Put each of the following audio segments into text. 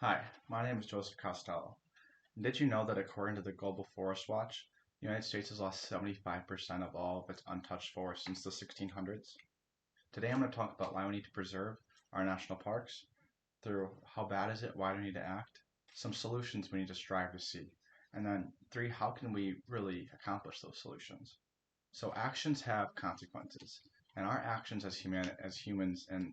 Hi, my name is Joseph Costello. Did you know that according to the Global Forest Watch, the United States has lost 75% of all of its untouched forests since the 1600s? Today I'm going to talk about why we need to preserve our national parks, through how bad is it, why do we need to act, some solutions we need to strive to see, and then three, how can we really accomplish those solutions? So actions have consequences, and our actions as humans in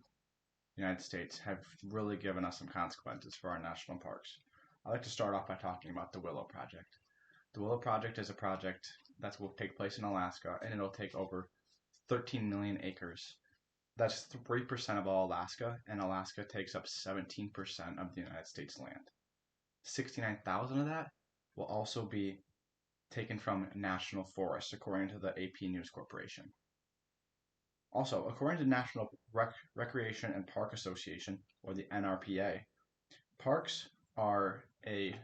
United States have really given us some consequences for our national parks. I'd like to start off by talking about the Willow Project. The Willow Project is a project that will take place in Alaska, and it'll take over 13 million acres. That's 3% of all Alaska, and Alaska takes up 17% of the United States land. 69,000 of that will also be taken from national forests, according to the AP News Corporation. Also, according to National Recreation and Park Association, or the NRPA, parks are a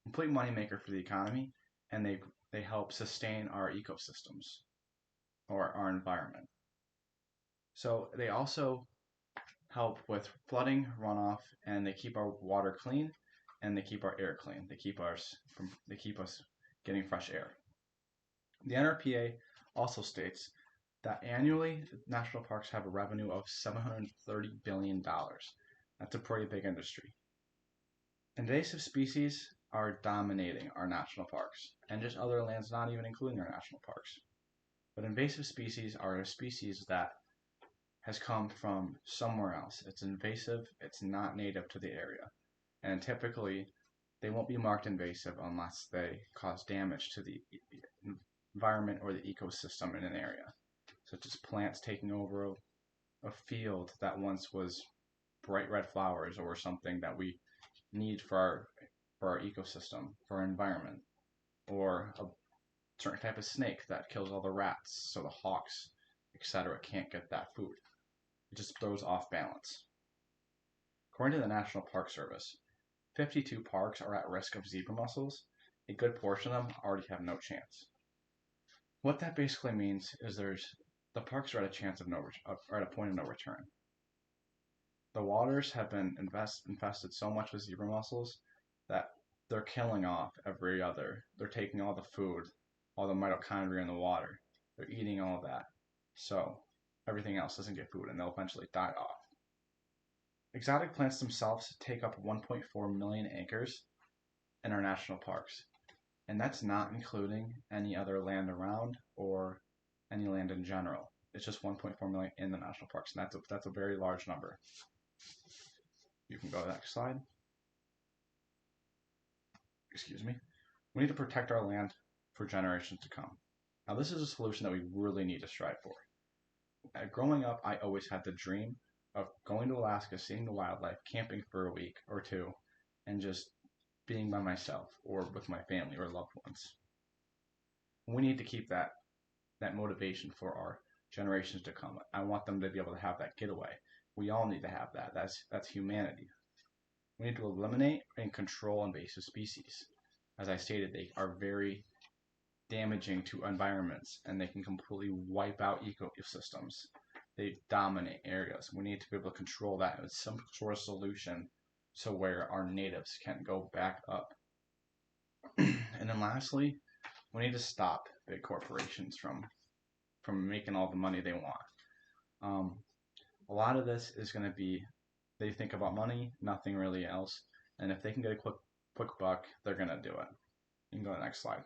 complete moneymaker for the economy, and they help sustain our ecosystems or our environment. So they also help with flooding, runoff, and they keep our water clean, and they keep our air clean. They keep us getting fresh air. The NRPA also states that annually national parks have a revenue of $730 billion. That's a pretty big industry. Invasive species are dominating our national parks, and just other lands not even including our national parks. But invasive species are a species that has come from somewhere else. It's invasive, it's not native to the area. And typically, they won't be marked invasive unless they cause damage to the environment or the ecosystem in an area, such as plants taking over a field that once was bright red flowers or something that we need for our ecosystem, for our environment, or a certain type of snake that kills all the rats so the hawks, etc., can't get that food. It just throws off balance. According to the National Park Service, 52 parks are at risk of zebra mussels. A good portion of them already have no chance. What that basically means is the parks are at a chance of are at a point of no return. The waters have been infested so much with zebra mussels that they're killing off they're taking all the food, all the mitochondria in the water. They're eating all of that. So everything else doesn't get food and they'll eventually die off. Exotic plants themselves take up 1.4 million acres in our national parks. And that's not including any other land around or any land in general. It's just 1.4 million in the national parks, and that's a very large number. You can go to the next slide. Excuse me. We need to protect our land for generations to come. Now, this is a solution that we really need to strive for. Growing up, I always had the dream of going to Alaska, seeing the wildlife, camping for a week or two, and just being by myself or with my family or loved ones. We need to keep that motivation for our generations to come. I want them to be able to have that getaway. We all need to have that. That's humanity. We need to eliminate and control invasive species. As I stated, they are very damaging to environments and they can completely wipe out ecosystems. They dominate areas. We need to be able to control that with some sort of solution so where our natives can go back up. And then lastly, we need to stop big corporations from making all the money they want. A lot of this is going to be they think about money, nothing really else, and if they can get a quick buck, they're going to do it. You can go to the next slide.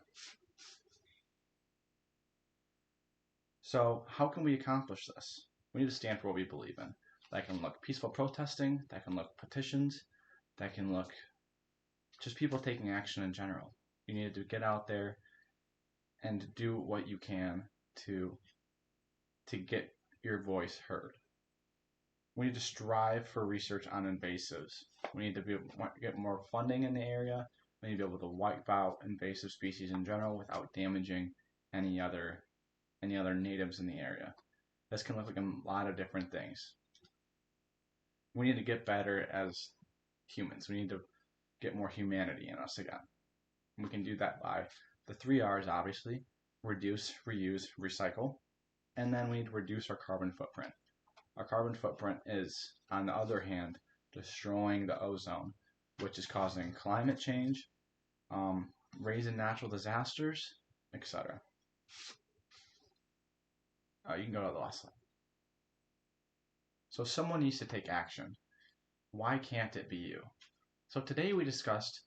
So how can we accomplish this? We need to stand for what we believe in. That can look peaceful protesting, that can look petitions, that can look just people taking action in general. You need to get out there and do what you can to get your voice heard. We need to strive for research on invasives. We need to get more funding in the area. We need to be able to wipe out invasive species in general without damaging any other natives in the area. This can look like a lot of different things. We need to get better as humans. We need to get more humanity in us again. We can do that by the 3 R's, obviously: reduce, reuse, recycle. And then we need to reduce our carbon footprint. Our carbon footprint is, on the other hand, destroying the ozone, which is causing climate change, raising natural disasters, etc. You can go to the last slide. So someone needs to take action. Why can't it be you? So today we discussed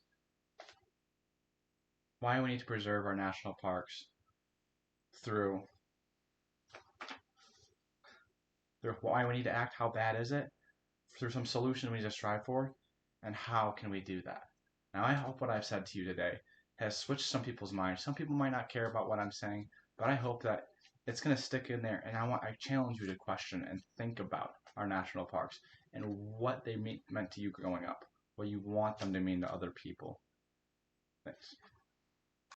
why we need to preserve our national parks through why we need to act, how bad is it, through some solution we need to strive for, and how can we do that. Now I hope what I've said to you today has switched some people's minds. Some people might not care about what I'm saying, but I hope that it's going to stick in there, and I challenge you to question and think about our national parks and what they meant to you growing up, what you want them to mean to other people. Thanks.